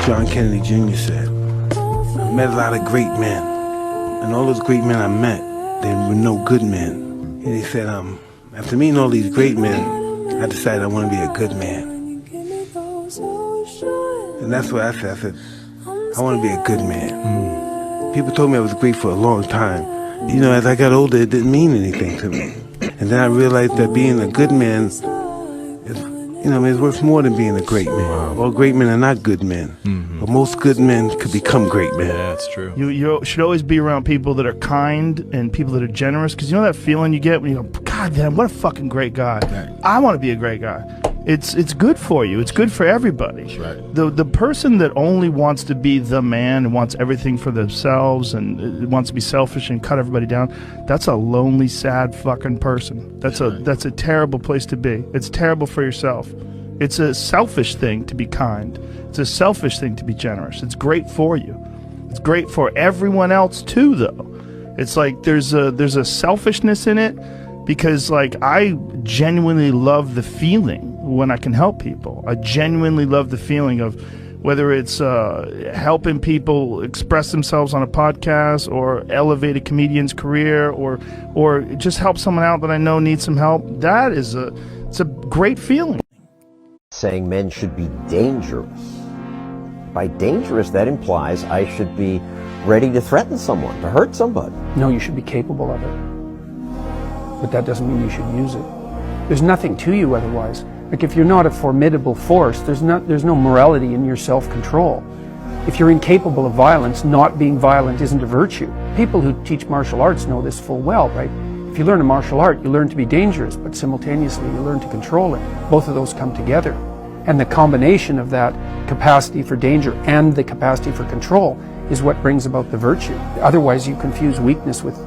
John Kennedy Jr. said, I met a lot of great men, and all those great men I met, they were no good men. And he said, after meeting all these great men, I decided I want to be a good man. And that's what I said. I said, I want to be a good man. People told me I was great for a long time. You know, as I got older, it didn't mean anything to me. And then I realized that being a good man is, you know, it's worth more than being a great man. Wow. All great men are not good men. But most good men could become great men. Yeah, that's true. You should always be around people that are kind and people that are generous, because you know that feeling you get when you go, God damn, what a fucking great guy. I want to be a great guy. It's good for you. It's good for everybody. That's right. The person that only wants to be the man and wants everything for themselves and wants to be selfish and cut everybody down, that's a lonely, sad fucking person. That's a terrible place to be. It's terrible for yourself. It's a selfish thing to be kind. It's a selfish thing to be generous. It's great for you. It's great for everyone else too, though. It's like there's a selfishness in it, because like I genuinely love the feeling when I can help people. I genuinely love the feeling of whether it's helping people express themselves on a podcast, or elevate a comedian's career, or just help someone out that I know needs some help. It's a great feeling. Saying men should be dangerous. By dangerous, that implies I should be ready to threaten someone, to hurt somebody. No, you should be capable of it. But that doesn't mean you should use it. There's nothing to you otherwise. Like if you're not a formidable force, there's no morality in your self-control. If you're incapable of violence, not being violent isn't a virtue. People who teach martial arts know this full well, right? If you learn a martial art, you learn to be dangerous, but simultaneously you learn to control it. Both of those come together. And the combination of that capacity for danger and the capacity for control is what brings about the virtue. Otherwise you confuse weakness with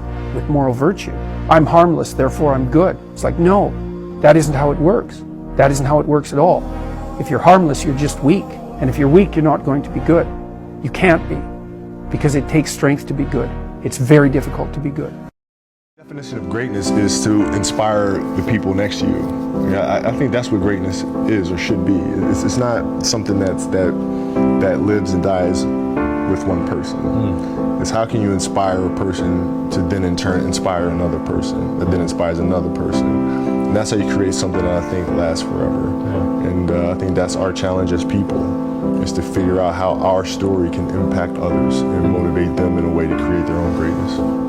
moral virtue. I'm harmless, therefore I'm good. It's like, no, that isn't how it works. That isn't how it works at all. If you're harmless, you're just weak. And if you're weak, you're not going to be good. You can't be, because it takes strength to be good. It's very difficult to be good. The definition of greatness is to inspire the people next to you. I think that's what greatness is, or should be. It's not something that lives and dies with one person. It's how can you inspire a person to then in turn inspire another person, that then inspires another person. And that's how you create something that I think lasts forever. And I think that's our challenge as people, is to figure out how our story can impact others and motivate them in a way to create their own greatness.